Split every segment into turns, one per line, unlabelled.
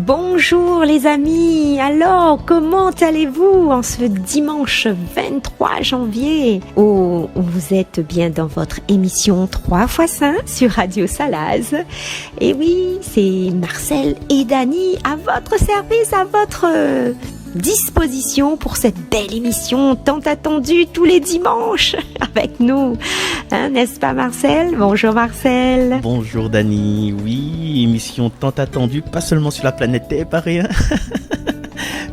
Bonjour les amis, alors comment allez-vous en ce dimanche 23 janvier où vous êtes bien dans votre émission 3x5 sur Radio Salaz. Et oui, c'est Marcel et Dani à votre service, à votre disposition pour cette belle émission tant attendue tous les dimanches avec nous, n'est-ce pas Marcel? Bonjour Marcel.
Bonjour Dani, oui, émission tant attendue, pas seulement sur la planète Terre, pas rien,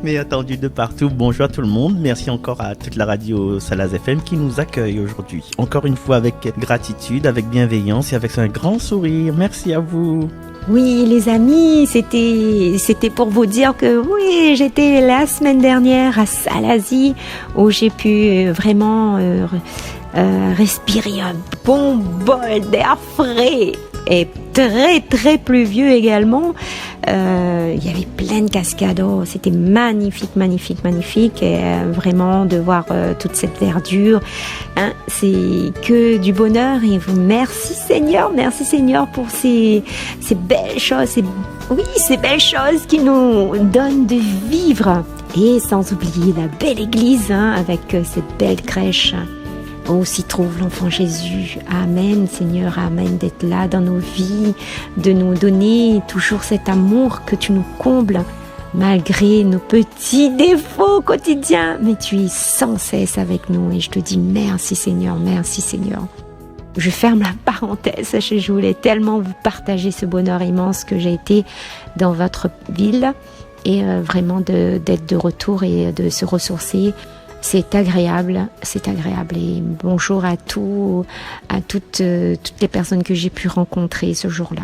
mais attendue de partout. Bonjour à tout le monde, merci encore à toute la radio Salaz FM qui nous accueille aujourd'hui. Encore une fois avec gratitude, avec bienveillance et avec un grand sourire, merci à vous.
Oui les amis, c'était pour vous dire que oui, j'étais la semaine dernière à Salazie où j'ai pu vraiment respirer un bon bol d'air frais et très très pluvieux également. Il y avait plein de cascades, c'était magnifique et vraiment de voir toute cette verdure, c'est que du bonheur et merci Seigneur pour ces belles choses, ces belles choses qui nous donnent de vivre, et sans oublier la belle église avec cette belle crèche où s'y trouve l'enfant Jésus. Amen Seigneur, amen d'être là dans nos vies, de nous donner toujours cet amour que tu nous combles malgré nos petits défauts quotidiens, mais tu es sans cesse avec nous et je te dis merci Seigneur. Je ferme la parenthèse, je voulais tellement vous partager ce bonheur immense que j'ai été dans votre ville et vraiment d'être de retour et de se ressourcer. C'est agréable et bonjour à toutes les personnes que j'ai pu rencontrer ce jour-là.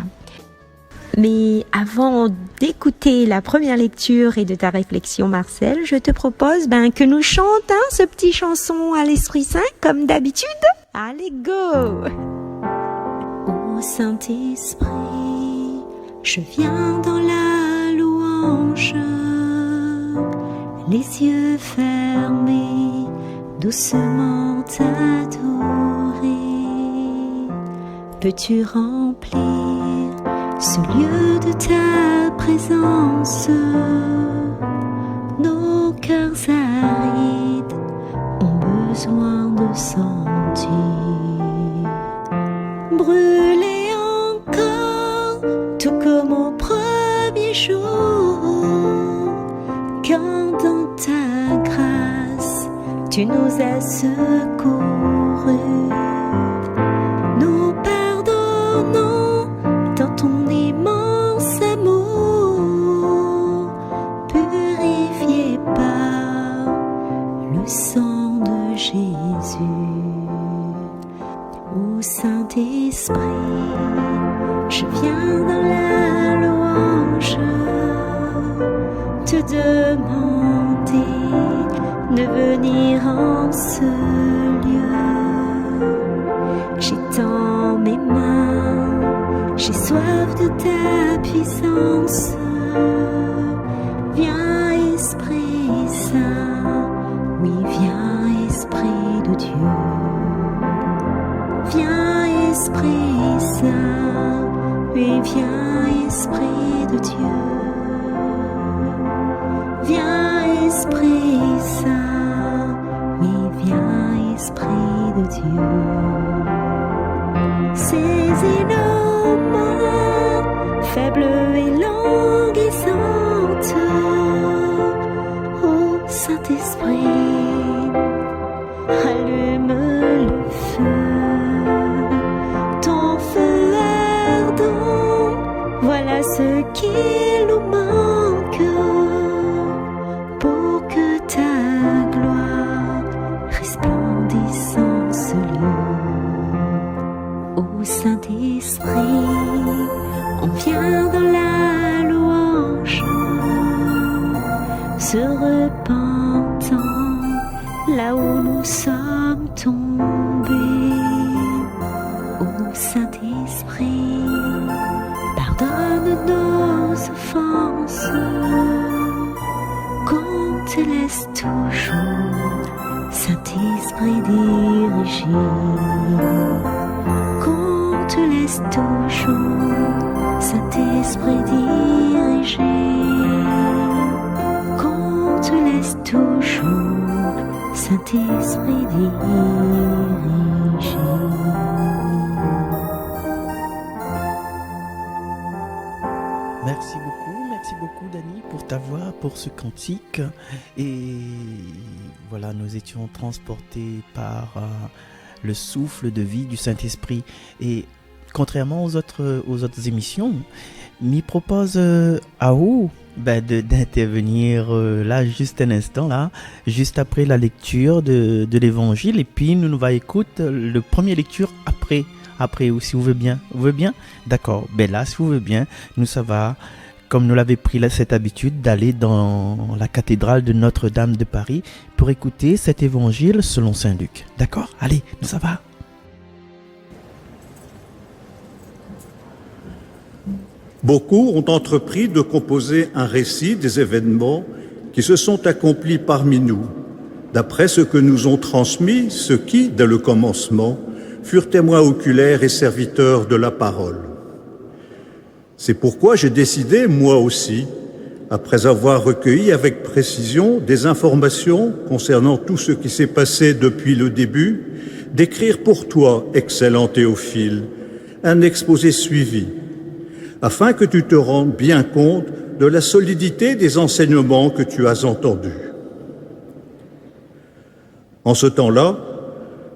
Mais avant d'écouter la première lecture et de ta réflexion Marcel, je te propose que nous chantions ce petit chanson à l'Esprit Saint comme d'habitude. Allez go! Ô Saint-Esprit, je viens dans la louange, les yeux fermés, doucement t'adorer. Peux-tu remplir ce lieu de ta présence? Nos cœurs arides ont besoin de sentir. Brûler encore, tout comme au premier jour, quand dans ta grâce tu nous as secourus. Nous pardonnons dans ton immense amour, purifié par le sang de Jésus. Ô Saint-Esprit, je viens dans la louange te demander de venir en ce lieu. J'étends mes mains, j'ai soif de ta puissance. Viens Esprit Saint, oui viens Esprit de Dieu. Viens Esprit Saint, oui viens Esprit de Dieu. Viens Esprit Saint, oui viens Esprit de Dieu. Saisis nos mains, faibles et languissantes. Ô Saint-Esprit, allume le feu, ton feu ardent, voilà ce qu'il nous manque. Pour que ta gloire resplendisse en ce lieu. Ô Saint-Esprit, on vient dans la louange, se repentant là où nous sommes tombés. Ô Saint-Esprit, pardonne nos offenses, qu'on te laisse toujours, Saint-Esprit dirigé, qu'on te laisse laisse toujours, Saint-Esprit diriger. Qu'on te laisse toujours, Saint-Esprit diriger.
Merci beaucoup Dani pour ta voix, pour ce cantique. Et voilà, nous étions transportés par le souffle de vie du Saint-Esprit. Et contrairement aux autres émissions, m'y propose à vous d'intervenir là juste un instant là, juste après la lecture de l'évangile, et puis nous va écouter le premier lecture après, ou si vous voulez bien. Vous voulez bien? D'accord. Ben là, si vous voulez bien, nous ça va, comme nous l'avons pris là, cette habitude d'aller dans la cathédrale de Notre-Dame de Paris pour écouter cet évangile selon Saint Luc. D'accord? Allez, nous ça va.
Beaucoup ont entrepris de composer un récit des événements qui se sont accomplis parmi nous, d'après ce que nous ont transmis ceux qui, dès le commencement, furent témoins oculaires et serviteurs de la parole. C'est pourquoi j'ai décidé, moi aussi, après avoir recueilli avec précision des informations concernant tout ce qui s'est passé depuis le début, d'écrire pour toi, excellent Théophile, un exposé suivi, afin que tu te rendes bien compte de la solidité des enseignements que tu as entendus. En ce temps-là,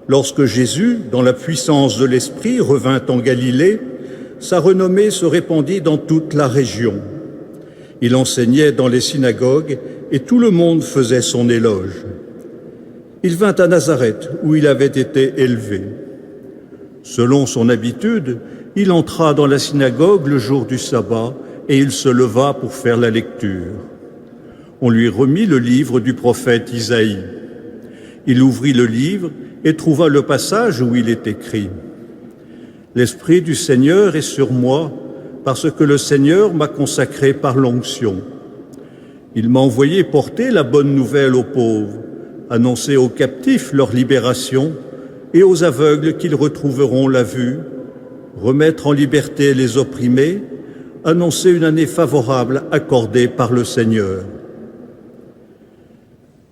lorsque Jésus, dans la puissance de l'Esprit, revint en Galilée, sa renommée se répandit dans toute la région. Il enseignait dans les synagogues et tout le monde faisait son éloge. Il vint à Nazareth, où il avait été élevé. Selon son habitude, il entra dans la synagogue le jour du sabbat et il se leva pour faire la lecture. On lui remit le livre du prophète Isaïe. Il ouvrit le livre et trouva le passage où il est écrit « L'Esprit du Seigneur est sur moi, parce que le Seigneur m'a consacré par l'onction. Il m'a envoyé porter la bonne nouvelle aux pauvres, annoncer aux captifs leur libération et aux aveugles qu'ils retrouveront la vue, remettre en liberté les opprimés, annoncer une année favorable accordée par le Seigneur. »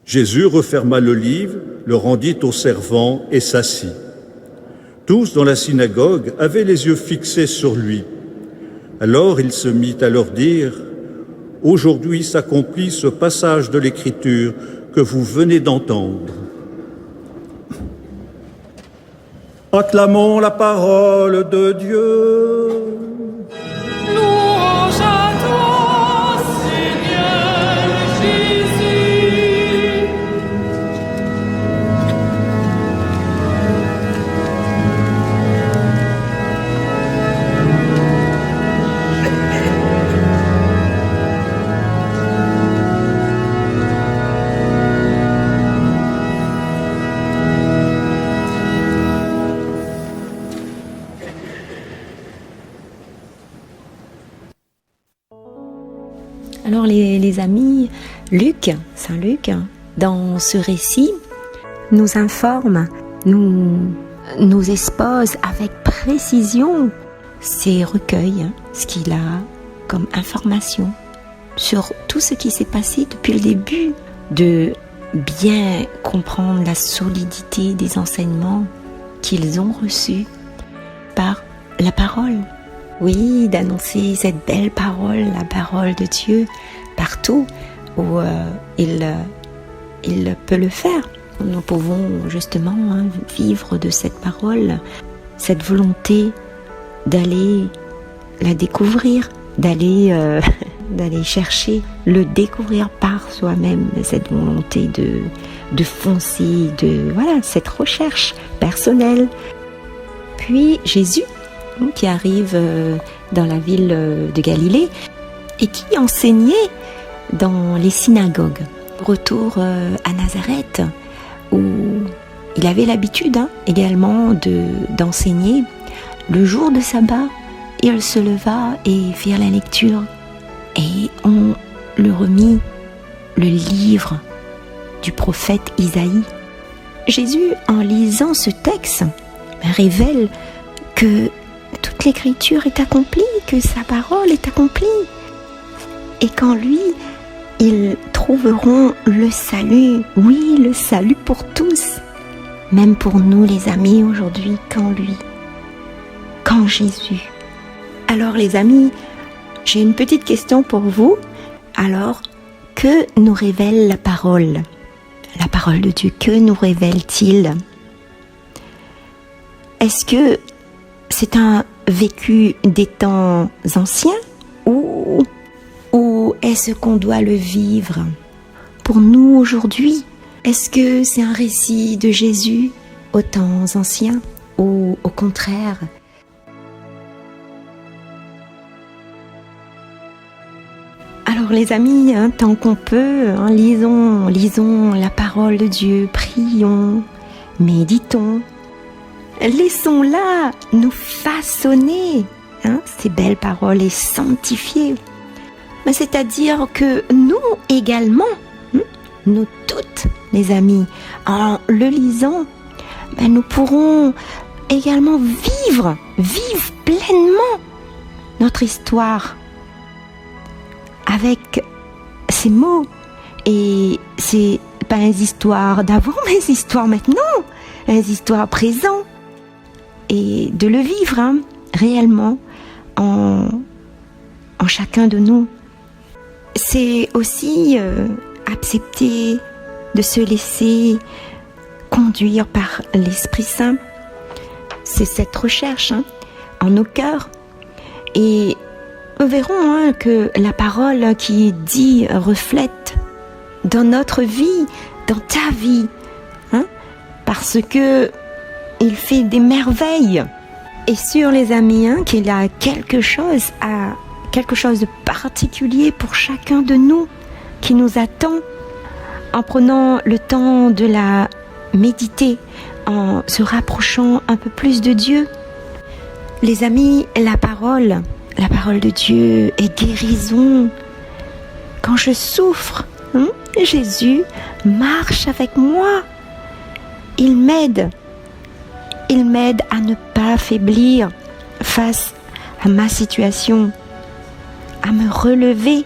Jésus referma le livre, le rendit aux servants et s'assit. Tous dans la synagogue avaient les yeux fixés sur lui. Alors il se mit à leur dire « Aujourd'hui s'accomplit ce passage de l'Écriture que vous venez d'entendre. » Acclamons la parole de Dieu.
Louange à toi, Seigneur Jésus.
Alors les amis, Saint Luc, dans ce récit, nous informe, nous expose avec précision ses recueils, ce qu'il a comme information sur tout ce qui s'est passé depuis le début, de bien comprendre la solidité des enseignements qu'ils ont reçus par la parole. Oui, d'annoncer cette belle parole, la parole de Dieu, partout où il peut le faire. Nous pouvons justement vivre de cette parole, cette volonté d'aller la découvrir, d'aller chercher, le découvrir par soi-même, cette volonté de foncer, cette recherche personnelle. Puis Jésus, qui arrive dans la ville de Galilée et qui enseignait dans les synagogues. Retour à Nazareth, où il avait l'habitude également d'enseigner. Le jour de sabbat, il se leva et fit la lecture. Et on lui remit le livre du prophète Isaïe. Jésus, en lisant ce texte, révèle que toute toute l'écriture est accomplie, que sa parole est accomplie. Et qu'en lui, ils trouveront le salut, oui, le salut pour tous, même pour nous les amis aujourd'hui, qu'en lui, qu'en Jésus. Alors les amis, j'ai une petite question pour vous. Alors, que nous révèle la parole de Dieu, que nous révèle-t-il? Est-ce que c'est un vécu des temps anciens ou est-ce qu'on doit le vivre pour nous aujourd'hui? Est-ce que c'est un récit de Jésus aux temps anciens ou au contraire? Alors les amis, tant qu'on peut, lisons la parole de Dieu, prions, méditons, laissons-la nous façonner, ces belles paroles et sanctifier. C'est-à-dire que nous également, nous toutes les amis, en le lisant, nous pourrons également vivre pleinement notre histoire avec ces mots. Et c'est pas une histoire d'avant, mais une histoire maintenant, une histoire présent. Et de le vivre réellement en chacun de nous. C'est aussi accepter de se laisser conduire par l'Esprit Saint. C'est cette recherche en nos cœurs. Et nous verrons que la parole qui dit reflète dans notre vie, dans ta vie, parce que il fait des merveilles. Et sûr les amis, qu'il y a quelque chose de particulier pour chacun de nous qui nous attend en prenant le temps de la méditer, en se rapprochant un peu plus de Dieu. Les amis, la parole de Dieu est guérison. Quand je souffre, Jésus marche avec moi. Il m'aide à ne pas faiblir face à ma situation, à me relever.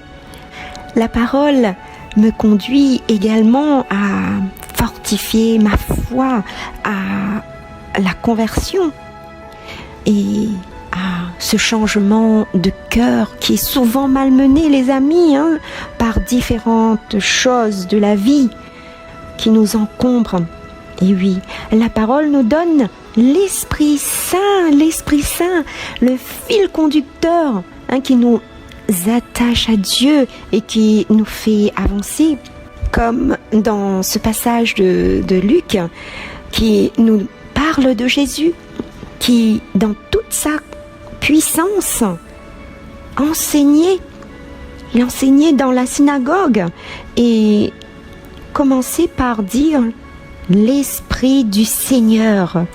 La parole me conduit également à fortifier ma foi, à la conversion et à ce changement de cœur qui est souvent malmené, les amis, par différentes choses de la vie qui nous encombrent. Et oui, la parole nous donne l'Esprit Saint, le fil conducteur qui nous attache à Dieu et qui nous fait avancer, comme dans ce passage de Luc qui nous parle de Jésus, qui dans toute sa puissance enseignait dans la synagogue et commençait par dire l'Esprit du Seigneur,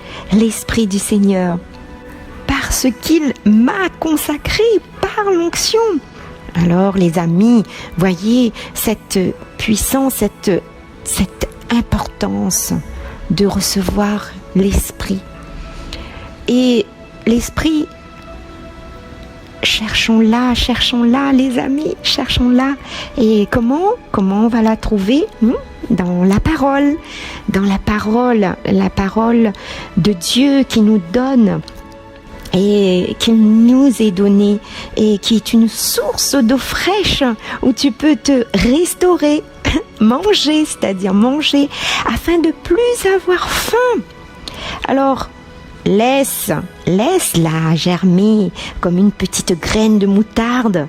parce qu'il m'a consacré par l'onction. Alors les amis, voyez cette puissance, cette importance de recevoir l'Esprit. Et l'Esprit, cherchons-la les amis, cherchons-la. Et comment on va la trouver? Dans la parole de Dieu qui nous donne et qui nous est donnée et qui est une source d'eau fraîche où tu peux te restaurer, manger afin de plus avoir faim. Alors, laisse-la germer comme une petite graine de moutarde,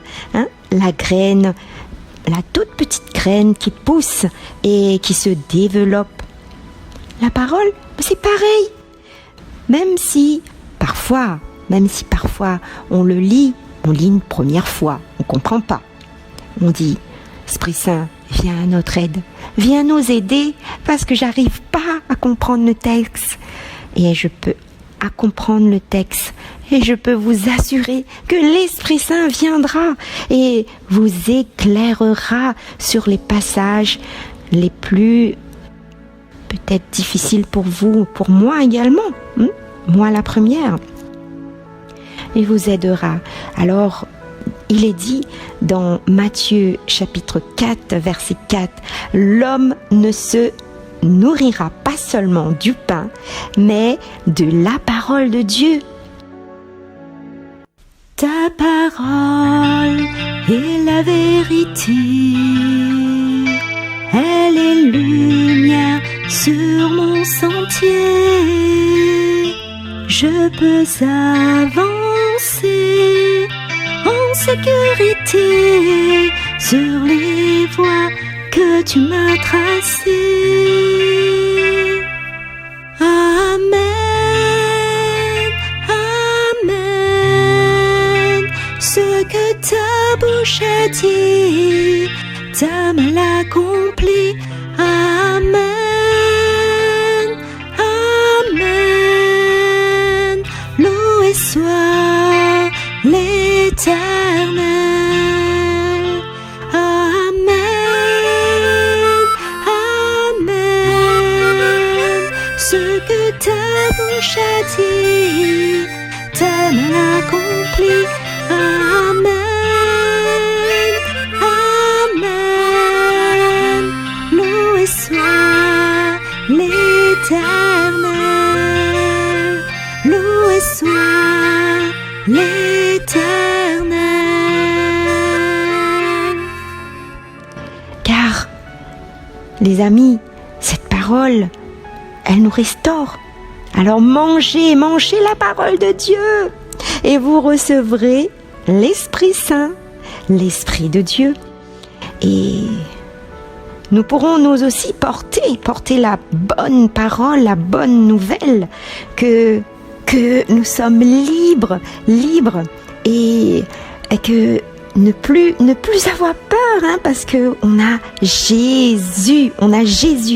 la toute petite graine qui pousse et qui se développe. La parole, c'est pareil. Même si parfois on lit une première fois, on comprend pas. On dit, Esprit Saint, viens à notre aide, viens nous aider parce que j'arrive pas à comprendre le texte. Et je peux comprendre le texte. Et je peux vous assurer que l'Esprit Saint viendra et vous éclairera sur les passages les plus peut-être difficiles pour vous, pour moi également. Moi la première. et vous aidera. Alors, il est dit dans Matthieu chapitre 4, verset 4, « L'homme ne se nourrira pas seulement du pain, mais de la parole de Dieu. » Ta parole est la vérité, elle est lumière sur mon sentier. Je peux avancer en sécurité sur les voies que tu m'as tracées. Amen, Amen. Ce que ta bouche a dit, ta main l'accomplit. Amen, Amen. Loué soit l'Éternel. Amen, Amen. Ce que ta bouche a dit, ta main l'accomplit. Amen, Amen. Loué soit l'Éternel. Loué soit l'Éternel. Car, les amis, cette parole, elle nous restaure. Alors mangez la parole de Dieu et vous recevrez l'Esprit Saint, l'Esprit de Dieu. Et nous pourrons nous aussi porter la bonne parole, la bonne nouvelle que nous sommes libres et que ne plus avoir peur, parce que on a Jésus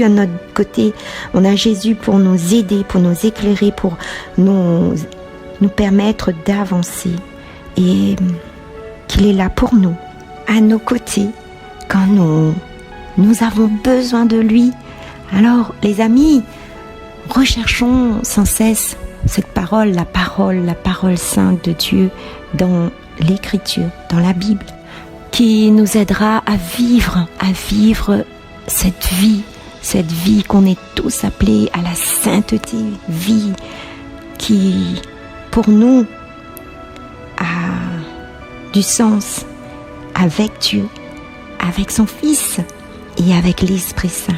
à notre côté, on a Jésus pour nous aider, pour nous éclairer, pour nous permettre d'avancer, et qu'il est là pour nous, à nos côtés, quand nous avons besoin de lui. Alors les amis, recherchons sans cesse cette parole, la parole sainte de Dieu dans l'Écriture, dans la Bible, qui nous aidera à vivre cette vie qu'on est tous appelés à la sainteté, vie qui, pour nous, a du sens avec Dieu, avec son Fils et avec l'Esprit Saint.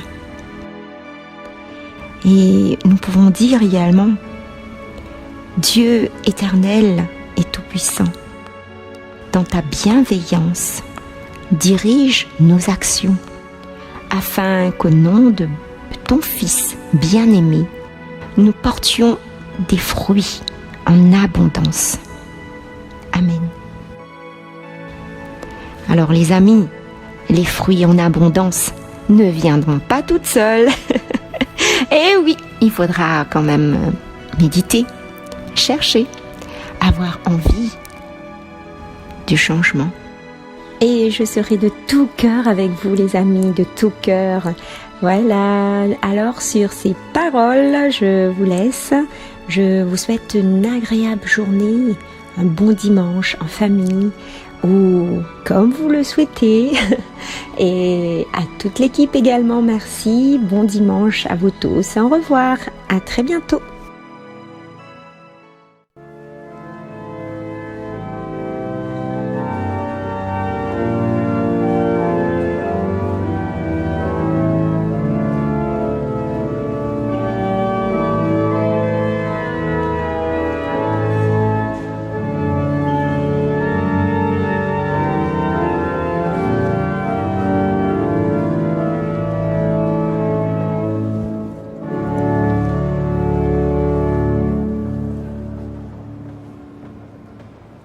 Et nous pouvons dire également, Dieu éternel et tout-puissant, dans ta bienveillance, dirige nos actions, afin qu'au nom de ton Fils bien-aimé, nous portions des fruits en abondance. Amen. Alors les amis, les fruits en abondance ne viendront pas toutes seules. Et oui, il faudra quand même méditer, chercher, avoir envie du changement. Et je serai de tout cœur avec vous les amis, de tout cœur. Voilà, alors sur ces paroles, je vous laisse. Je vous souhaite une agréable journée, un bon dimanche en famille ou comme vous le souhaitez. Et à toute l'équipe également, merci. Bon dimanche à vous tous. Au revoir, à très bientôt.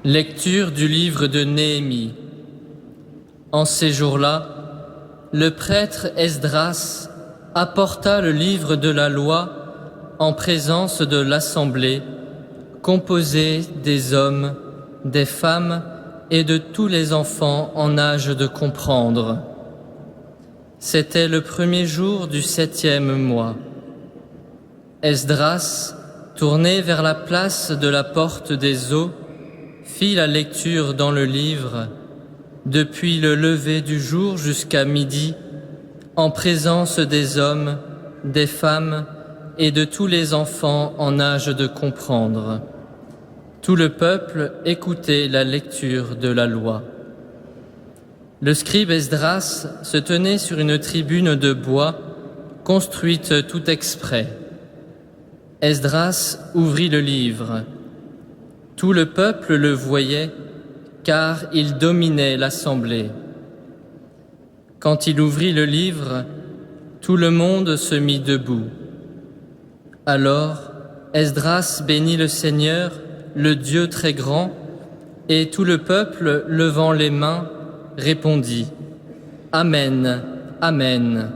Lecture du livre de Néhémie. En ces jours-là, le prêtre Esdras apporta le livre de la loi en présence de l'assemblée, composée des hommes, des femmes et de tous les enfants en âge de comprendre. C'était le premier jour du 7e mois. Esdras, tourné vers la place de la porte des eaux, fit la lecture dans le livre depuis le lever du jour jusqu'à midi, en présence des hommes, des femmes et de tous les enfants en âge de comprendre. Tout le peuple écoutait la lecture de la loi. Le scribe Esdras se tenait sur une tribune de bois construite tout exprès. Esdras ouvrit le livre. Tout le peuple le voyait, car il dominait l'assemblée. Quand il ouvrit le livre, tout le monde se mit debout. Alors Esdras bénit le Seigneur, le Dieu très grand, et tout le peuple, levant les mains, répondit « Amen, Amen ».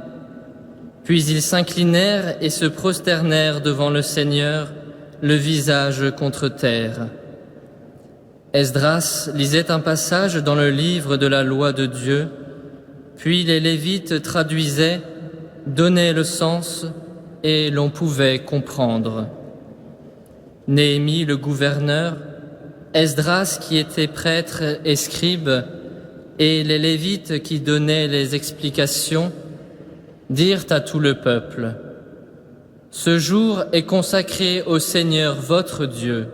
Puis ils s'inclinèrent et se prosternèrent devant le Seigneur, le visage contre terre. Esdras lisait un passage dans le livre de la loi de Dieu, puis les Lévites traduisaient, donnaient le sens et l'on pouvait comprendre. Néhémie, le gouverneur, Esdras qui était prêtre et scribe, et les Lévites qui donnaient les explications, dirent à tout le peuple : Ce jour est consacré au Seigneur votre Dieu.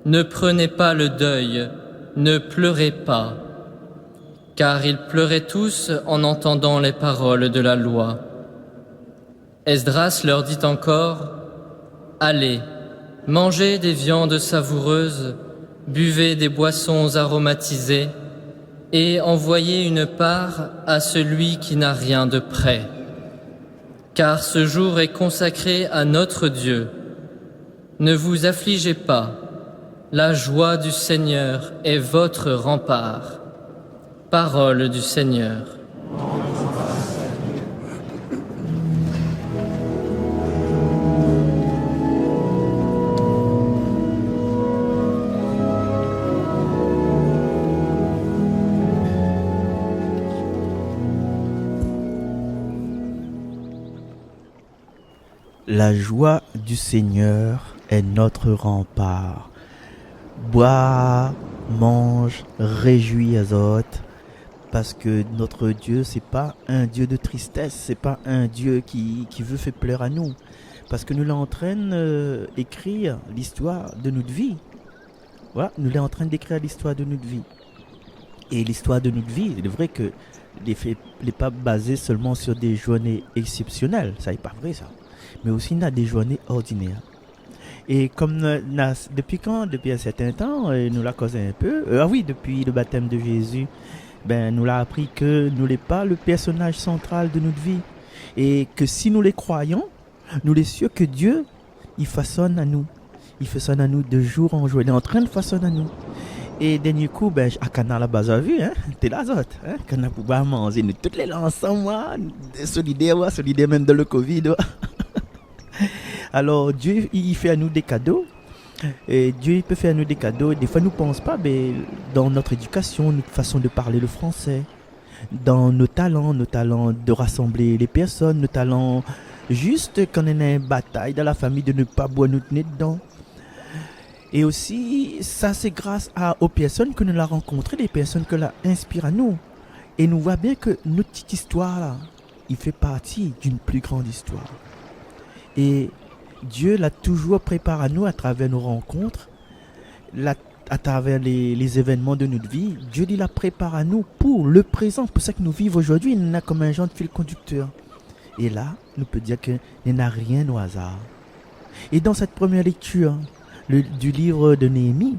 Ne prenez pas le deuil, ne pleurez pas. Car ils pleuraient tous en entendant les paroles de la loi. Esdras leur dit encore : Allez, mangez des viandes savoureuses, buvez des boissons aromatisées, et envoyez une part à celui qui n'a rien de prêt. Car ce jour est consacré à notre Dieu. Ne vous affligez pas, la joie du Seigneur est votre rempart. Parole du Seigneur.
La joie du Seigneur est notre rempart. Bois, mange, réjouis Azot, parce que notre Dieu, c'est pas un Dieu de tristesse, c'est pas un Dieu qui veut faire pleurer à nous, parce que nous l'est en train d'écrire l'histoire de notre vie. Voilà, nous l'est en train d'écrire l'histoire de notre vie. Et l'histoire de notre vie, il est vrai que n'est pas basée seulement sur des journées exceptionnelles, ça n'est pas vrai ça, mais aussi on a des journées ordinaires. Et comme depuis un certain temps, nous l'a causé un peu, depuis le baptême de Jésus, nous l'a appris que nous n'est pas le personnage central de notre vie. Et que si nous les croyons, nous les sûrs que Dieu, il façonne à nous. Il façonne à nous de jour en jour. Il est en train de façonner à nous. Et dernier coup, à Cana la base à vue, t'es là, quand on a pouvoir manger, nous toutes les là ensemble, solidaires même dans le Covid. Alors Dieu il fait à nous des cadeaux, et Dieu il peut faire à nous des cadeaux. Des fois nous ne pensons pas, mais dans notre éducation, notre façon de parler le français, dans nos talents de rassembler les personnes, nos talents juste quand on a une bataille dans la famille de ne pas boire notre nez dedans. Et aussi ça c'est grâce aux personnes que nous l'avons rencontrées, les personnes que l'ont inspiré à nous. Et nous voyons bien que notre petite histoire là, il fait partie d'une plus grande histoire. Et Dieu l'a toujours préparé à nous à travers nos rencontres, à travers les événements de notre vie. Dieu l'a préparé à nous pour le présent. C'est pour ça que nous vivons aujourd'hui. Il n'a comme un genre de fil conducteur. Et là, nous peut dire qu'il n'y a rien au hasard. Et dans cette première lecture du livre de Néhémie,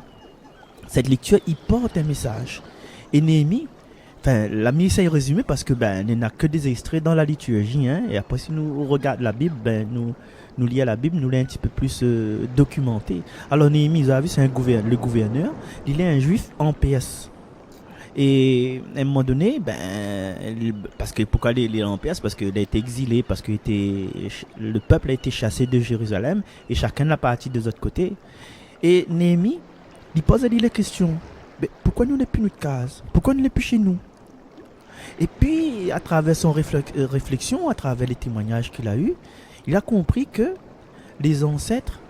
cette lecture, il porte un message. Et Néhémie, la mise est résumée parce que il n'y a que des extraits dans la liturgie, et après si nous regardons la Bible, nous lisons la Bible, nous l'avons un petit peu plus documenté. Alors Néhémie, vous avez vu, c'est le gouverneur, il est un juif en PS. Et à un moment donné, parce que pourquoi il est en PS? Parce qu'il a été exilé, parce que le peuple a été chassé de Jérusalem et chacun l'a parti de l'autre côté. Et Néhémie, il pose à lui la question: pourquoi nous n'est plus notre case? Pourquoi nous n'est plus chez nous? Et puis, à travers son réflexion, à travers les témoignages qu'il a eus, il a compris que les ancêtres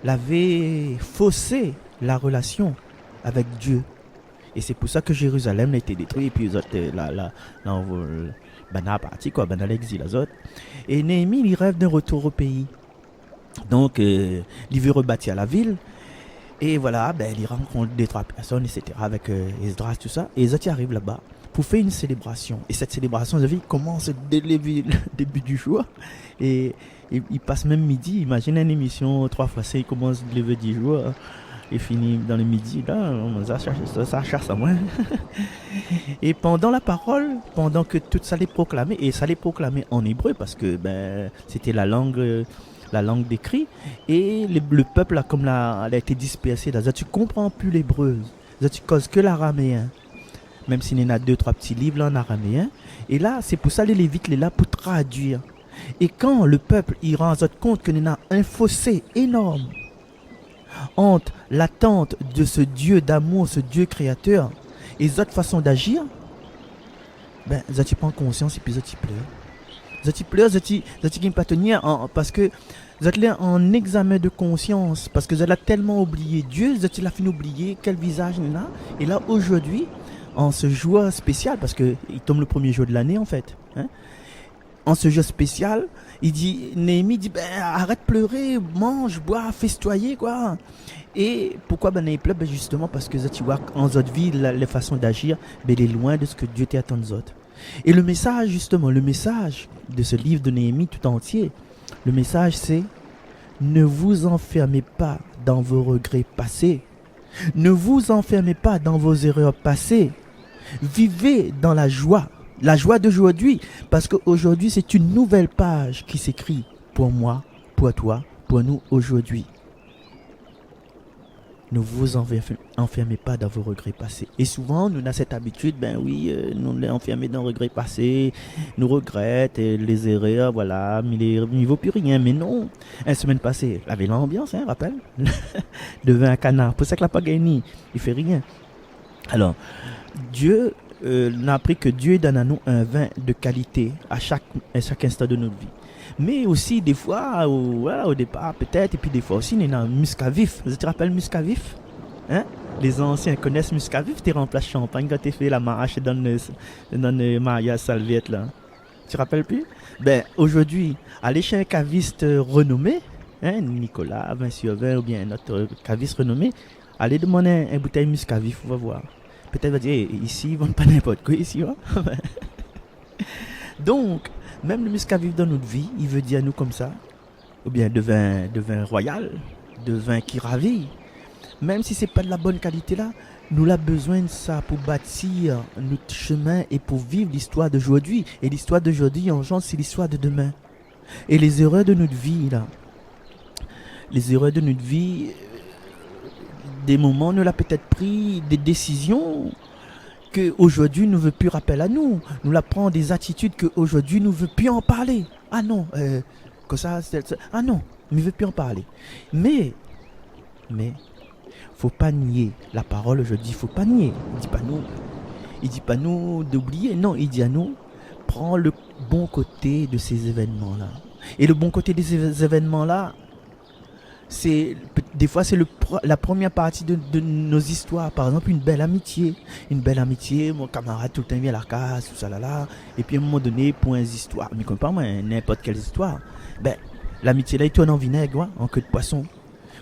l'avaient faussé la relation avec Dieu. Et c'est pour ça que Jérusalem a été détruit et puis les autres parti quoi, ben à l'exil les autres. Et Néhémie il rêve d'un retour au pays. Donc il veut rebâtir la ville. Et voilà, ben il rencontre 2-3 personnes, etc. avec Esdras, tout ça. Et les autres arrivent là-bas pour faire une célébration. Et cette célébration, vous avez, commence dès le début du jour. Et il passe même midi. Imagine une émission 3 fois 5, il commence le lever du jour et finit dans le midi. Là, ça cherche à moi. Et pendant la parole, pendant que tout ça l'est proclamé, et ça l'est proclamé en hébreu parce que ben c'était la langue d'écrit, et le peuple là, comme là, elle a été dispersé là, tu comprends plus l'hébreu, tu causes que l'araméen, même s'il y en a 2-3 petits livres là, en araméen. Et là c'est pour ça les Lévites sont là pour traduire. Et quand le peuple il rend compte qu'il y a un fossé énorme entre l'attente de ce Dieu d'amour, ce Dieu créateur, et les autres façons d'agir, ben ils prennent conscience et puis ils pleurent. Ils pas tenir parce que vous êtes là en examen de conscience, parce que vous êtes tellement oublié Dieu, vous êtes là fin oublié quel visage il a. Et là aujourd'hui, en ce jour spécial, parce que il tombe le premier jour de l'année en fait, hein, en ce jour spécial, Néhémie dit ben arrête de pleurer, mange, bois, festoyer quoi. Et pourquoi ben il pleure? Ben justement parce que tu vois en notre vie les façons d'agir, ben il est loin de ce que Dieu t'attend des autres. Et le message justement, le message de ce livre de Néhémie tout entier, le message c'est: ne vous enfermez pas dans vos regrets passés, ne vous enfermez pas dans vos erreurs passées, vivez dans la joie d'aujourd'hui, parce qu'aujourd'hui c'est une nouvelle page qui s'écrit pour moi, pour toi, pour nous aujourd'hui. Ne vous enfermez pas dans vos regrets passés. Et souvent, nous avons cette habitude, ben oui, nous sommes enfermés dans les regrets passés, nous regrettons les erreurs, voilà, mais il ne vaut plus rien. Mais non, la semaine passée, il avait l'ambiance, hein, rappelle, devant un canard. Pour ça qu'il n'a pas gagné, il ne fait rien. Alors, Dieu n'a appris que Dieu donne à nous un vin de qualité à chaque instant de notre vie. Mais aussi des fois, au départ peut-être, et puis des fois aussi, il y a un muscavif. Vous te rappelez muscavif? Hein? Les anciens connaissent muscavif, tu remplaces champagne quand tu fais la marche dans le mariage salviette là. Tu te rappelles plus? Ben aujourd'hui, allez chez un caviste renommé, hein, Nicolas, 20/20 ou bien un autre caviste renommé, allez demander un bouteille muscavif, on va voir. Peut-être va dire, hey, ici, ils ne vendent pas n'importe quoi ici. Hein? Donc, même le muscavif dans notre vie, il veut dire à nous comme ça, ou bien de vin royal, de vin qui ravit. Même si ce n'est pas de la bonne qualité là, nous avons besoin de ça pour bâtir notre chemin et pour vivre l'histoire d'aujourd'hui. Et l'histoire d'aujourd'hui, en genre, c'est l'histoire de demain. Et les erreurs de notre vie là, des moments, on a peut-être pris des décisions qu'aujourd'hui ne veut plus rappeler à nous. Nous la prenons des attitudes qu'aujourd'hui ne veut plus en parler. Ah non, que ça, ah non, ne veut plus en parler. Mais, faut pas nier la parole aujourd'hui, faut pas nier. Il dit pas nous d'oublier, non, il dit à nous, prends le bon côté de ces événements-là. Et le bon côté de ces événements-là, des fois c'est la première partie de nos histoires. Par exemple une belle amitié, mon camarade tout le temps vient à la casse, tout ça là, et puis à un moment donné pour une histoire, mais comme pas moi n'importe quelle histoire, ben l'amitié là il tourne en vinaigre, en queue de poisson,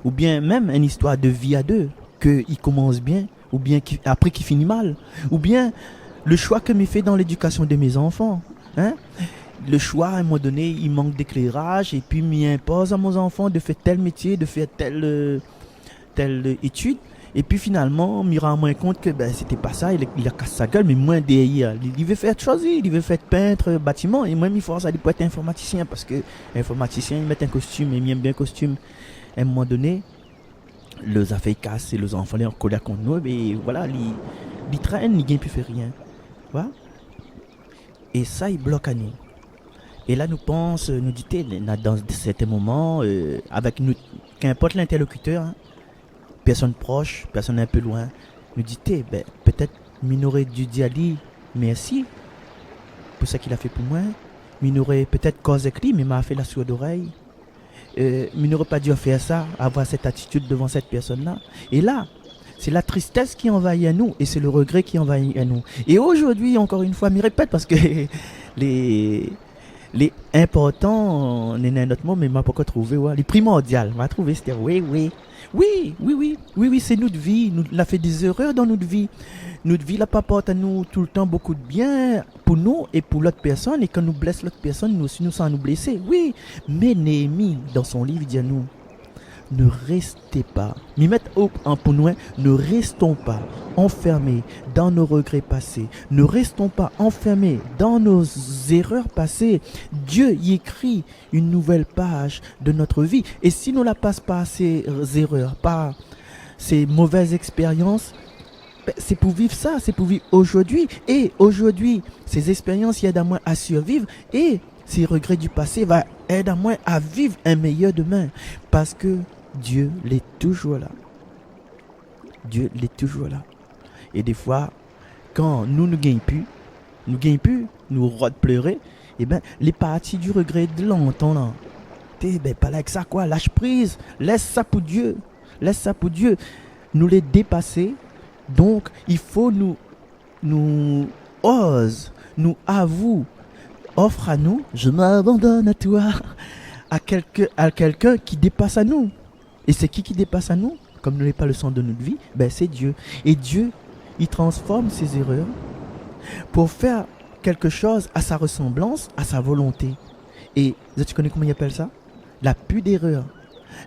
ou bien même une histoire de vie à deux, que il commence bien, ou bien après qui finit mal, ou bien le choix que me fait dans l'éducation de mes enfants, hein. Le choix, à un moment donné, il manque d'éclairage et puis m'y impose à mon enfant de faire tel métier, de faire telle étude. Et puis finalement, m'y rend moins compte que ben, c'était pas ça, il a cassé sa gueule, mais moins derrière. Il veut faire chose, il veut faire peintre, bâtiment, et moi, il force à aller pour être informaticien, parce que informaticien, il met un costume, il aime bien un costume. À un moment donné, les affaires cassent et les enfants sont en colère contre nous, et voilà, ils traînent, ils ne plus faire rien. Voilà. Et ça, il bloque à nous. Et là, nous pensons, nous dit, dans certains moments, avec nous, qu'importe l'interlocuteur, hein, personne proche, personne un peu loin, nous dit, ben, peut-être, m'aurait dû dire à lui, merci, pour ce qu'il a fait pour moi, m'aurait peut-être causé avec lui, mais m'a fait la sourde oreille, m'aurait pas dû faire ça, avoir cette attitude devant cette personne-là. Et là, C'est la tristesse qui envahit à nous et c'est le regret qui envahit à nous. Et aujourd'hui, encore une fois, m'y répète parce que les importants, n'est notre mot, mais m'a pas trouvé, ouais. Les primordiales, m'a trouvé, c'était oui, c'est notre vie. Nous, on a fait des erreurs dans notre vie. Notre vie, là, pas porte à nous tout le temps beaucoup de bien pour nous et pour l'autre personne. Et quand nous blessons l'autre personne, nous aussi, nous sommes nous blesser. Oui, mais Néhémie, dans son livre, il dit à nous, ne restez pas, m'y mettre en pour nous, ne restons pas enfermés dans nos regrets passés, ne restons pas enfermés dans nos erreurs passées. Dieu y écrit une nouvelle page de notre vie. Et si nous ne la passons pas ces erreurs, pas ces mauvaises expériences, c'est pour vivre ça, c'est pour vivre aujourd'hui. Et aujourd'hui, ces expériences aident à moi à survivre et ces regrets du passé va aider à moi à vivre un meilleur demain. Parce que Dieu l'est toujours là. Dieu l'est toujours là. Et des fois, quand nous ne gagnons plus, nous rôdons pleurer, et ben les parties du regret de longtemps là, ben pas avec ça quoi, lâche prise, laisse ça pour Dieu, nous les dépasser. Donc il faut nous avouer, offre à nous, je m'abandonne à toi, à quelqu'un qui dépasse à nous. Et c'est qui dépasse à nous? Comme nous n'est pas le centre de notre vie, ben c'est Dieu. Et Dieu, il transforme ses erreurs pour faire quelque chose à sa ressemblance, à sa volonté. Et tu connais comment il appelle ça? La plus d'erreurs,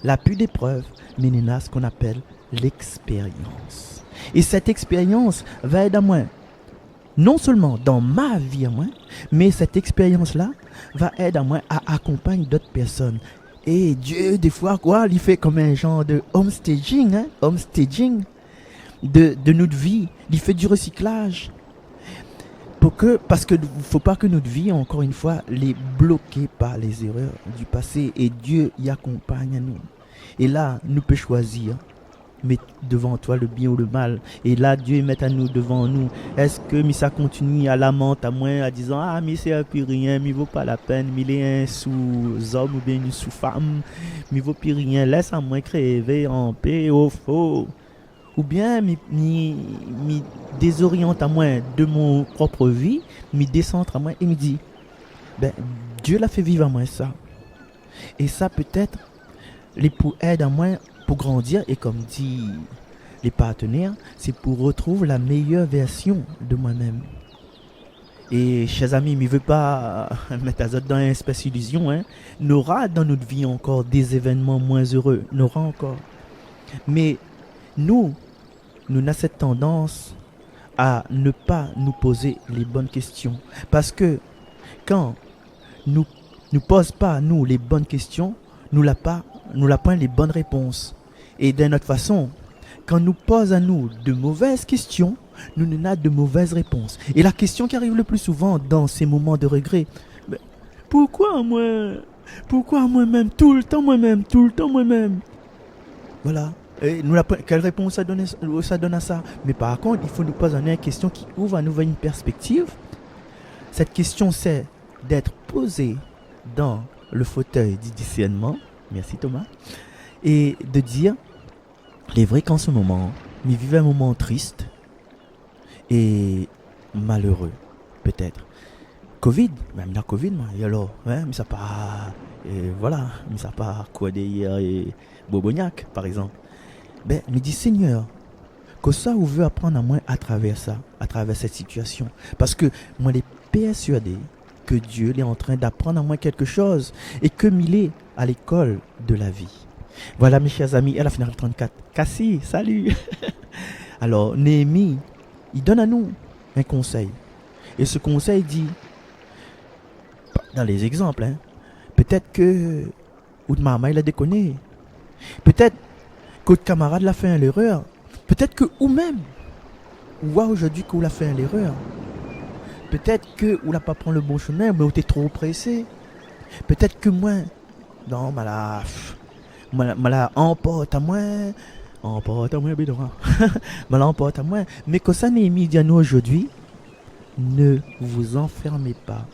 la plus d'épreuves, mais il y a ce qu'on appelle l'expérience. Et cette expérience va aider à moi, non seulement dans ma vie à moi, mais cette expérience-là va aider à moi à accompagner d'autres personnes. Et Dieu, des fois, quoi, il fait comme un genre de homestaging de notre vie. Il fait du recyclage. Parce que faut pas que notre vie, encore une fois, les bloquée par les erreurs du passé. Et Dieu y accompagne à nous. Et là, nous pouvons choisir. Mettre devant toi le bien ou le mal. Et là, Dieu met à nous devant nous. Est-ce que ça continue à lamenter à moi, à disant, ah, mais c'est plus rien, mais vaut pas la peine, mais il est un sous-homme ou bien une sous-femme, mais vaut plus rien, laisse à moi crever en paix, au faux. Ou bien, me désoriente à moi de mon propre vie, me décentre à moi et me dit, ben, Dieu l'a fait vivre à moi ça. Et ça peut-être, les pour aide à moi pour grandir, et comme dit les partenaires, c'est pour retrouver la meilleure version de moi-même. Et chers amis, je ne veux pas mettre à dans une espèce d'illusion, hein. Nous aura dans notre vie encore des événements moins heureux, nous aura encore. Mais nous avons cette tendance à ne pas nous poser les bonnes questions. Parce que quand nous ne posons pas nous les bonnes questions, nous n'avons pas les bonnes réponses. Et d'une autre façon, quand nous posons à nous de mauvaises questions, nous n'avons de mauvaises réponses. Et la question qui arrive le plus souvent dans ces moments de regret, pourquoi moi-même, tout le temps moi-même. Voilà. Et quelle réponse ça donne à ça? Mais par contre, il faut nous poser une question qui ouvre à nous une perspective. Cette question, c'est d'être posée dans le fauteuil du discernement. Merci Thomas. Et de dire, il est vrai qu'en ce moment, il vivait un moment triste et malheureux, peut-être. Covid, même la Covid, et alors, hein, mais ça pas, voilà, mais ça pas quoi hier et Bobognac, par exemple. Ben, me dit Seigneur, que ça vous veut apprendre à moi à travers ça, à travers cette situation. Parce que moi, je suis persuadé que Dieu est en train d'apprendre à moi quelque chose et que il est à l'école de la vie. Voilà mes chers amis, à la finale 34. Cassie, salut. Alors, Néhémie, il donne à nous un conseil. Et ce conseil dit, dans les exemples, hein, peut-être que ou de maman il a déconné. Peut-être que votre camarade l'a fait l'erreur. Peut-être que ou même, ou aujourd'hui que vous l'a fait l'erreur. Peut-être que vous l'a pas pris le bon chemin, mais vous êtes trop pressé. Peut-être que moi, non, mala emporte à moi, bidon. Mala emporte à moi. Mais que ça n'est mis à nous aujourd'hui, ne vous enfermez pas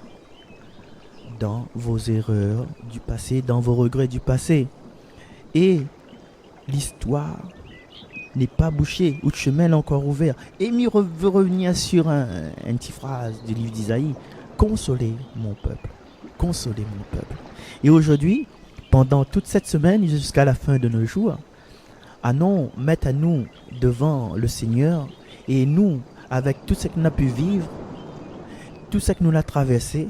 dans vos erreurs du passé, dans vos regrets du passé. Et l'histoire n'est pas bouché, ou le chemin est encore ouvert. Et il veut revenir sur une petite phrase du livre d'Isaïe. Consolez mon peuple. Consolez mon peuple. Et aujourd'hui, pendant toute cette semaine jusqu'à la fin de nos jours, allons mettre à nous devant le Seigneur et nous, avec tout ce qu'on a pu vivre, tout ce que nous avons traversé,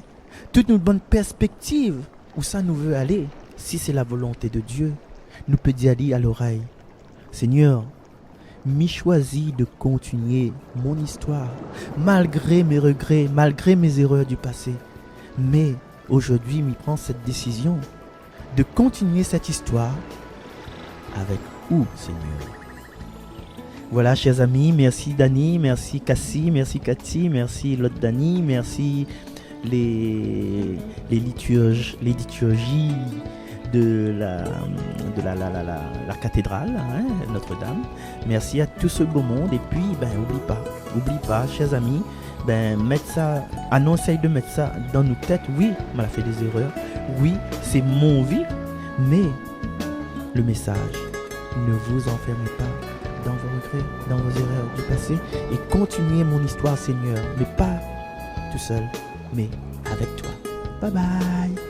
toute notre bonne perspective, où ça nous veut aller, si c'est la volonté de Dieu, nous peut dire à l'oreille, Seigneur, m'y choisis de continuer mon histoire, malgré mes regrets, malgré mes erreurs du passé. Mais aujourd'hui, m'y prends cette décision de continuer cette histoire avec vous, Seigneur. Voilà, chers amis, merci Dani, merci Cassie, merci Cathy, merci Lotte Dani, merci les liturgies de la cathédrale, hein, Notre-Dame. Merci à tout ce beau monde. Et puis, oublie pas, chers amis, mettre ça, essaye de mettre ça dans nos têtes. Oui, on a fait des erreurs. Oui, c'est mon vie, mais le message, ne vous enfermez pas dans vos regrets, dans vos erreurs du passé, et continuez mon histoire, Seigneur, mais pas tout seul, mais avec toi. Bye bye.